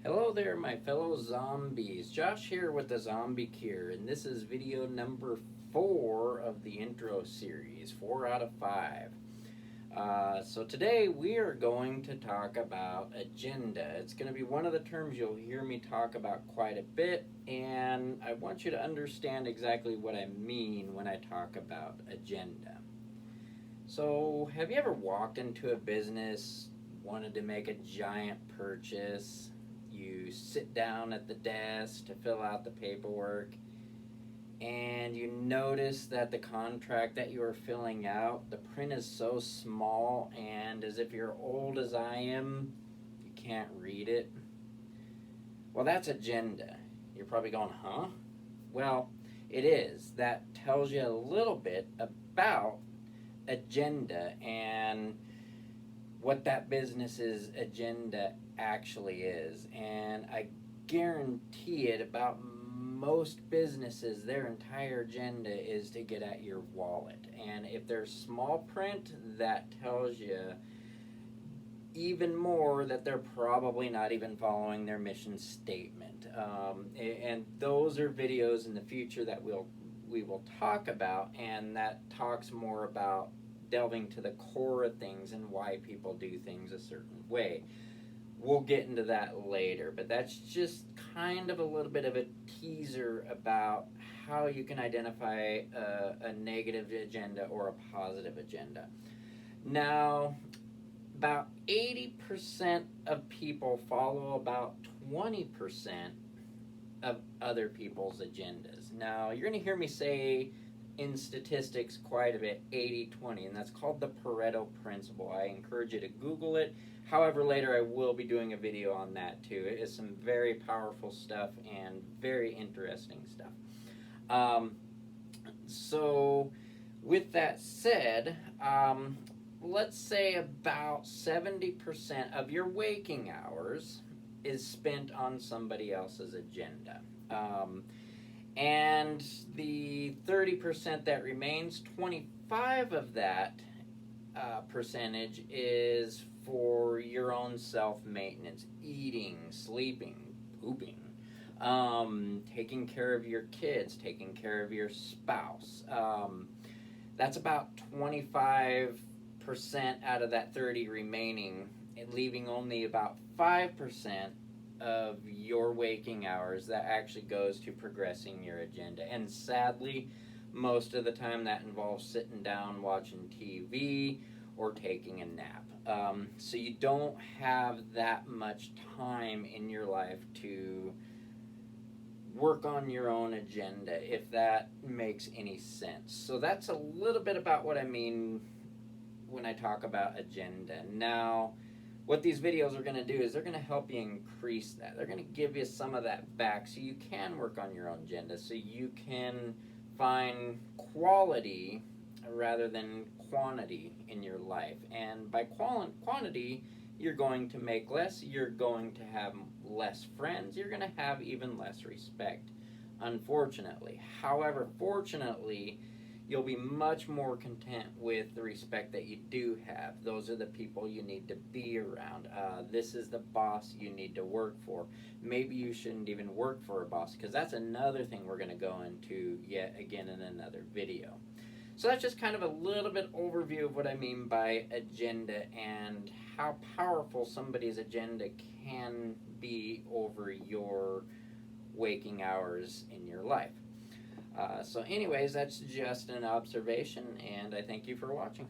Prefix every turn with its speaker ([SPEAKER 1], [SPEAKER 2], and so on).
[SPEAKER 1] Hello there, my fellow zombies. Josh here with the Zombie Cure, and this is video number 4 of the intro series, 4 out of 5. So today we are going to talk about agenda. It's going to be one of the terms you'll hear me talk about quite a bit, and I want you to understand exactly what I mean when I talk about agenda. So, have you ever walked into a business, wanted to make a giant purchase? You sit down at the desk to fill out the paperwork, and you notice that the contract that you are filling out, the print is so small, and as if you're old as I am, you can't read it. Well, that's agenda. You're probably going, huh? Well, it is. That tells you a little bit about agenda and what that business's agenda actually is. And I guarantee it, about most businesses, their entire agenda is to get at your wallet. And if there's small print, that tells you even more that they're probably not even following their mission statement. And those are videos in the future that we will talk about, and that talks more about delving to the core of things and why people do things a certain way. We'll get into that later, but that's just kind of a little bit of a teaser about how you can identify a negative agenda or a positive agenda. Now, about 80% of people follow about 20% of other people's agendas. Now, you're going to hear me say in statistics quite a bit 80-20, and that's called the Pareto Principle. I encourage you to Google it. However, later I will be doing a video on that too. It is some very powerful stuff and very interesting stuff. So, with that said, let's say about 70% of your waking hours is spent on somebody else's agenda. And the 30% that remains, 25 of that percentage is for your own self-maintenance, eating, sleeping, pooping, taking care of your kids, taking care of your spouse. That's about 25% out of that 30 remaining, leaving only about 5% of your waking hours that actually goes to progressing your agenda. And sadly, most of the time that involves sitting down watching TV or taking a nap. So you don't have that much time in your life to work on your own agenda, if that makes any sense. So that's a little bit about what I mean when I talk about agenda. Now, what these videos are going to do is they're going to help you increase that. They're going to give you some of that back so you can work on your own agenda, so you can find quality rather than quantity in your life. And by quantity, you're going to make less, you're going to have less friends, you're going to have even less respect, unfortunately. However, fortunately, you'll be much more content with the respect that you do have. Those are the people you need to be around. This is the boss you need to work for. Maybe you shouldn't even work for a boss, because that's another thing we're going to go into yet again in another video. So that's just kind of a little bit overview of what I mean by agenda and how powerful somebody's agenda can be over your waking hours in your life. So anyways, that's just an observation, and I thank you for watching.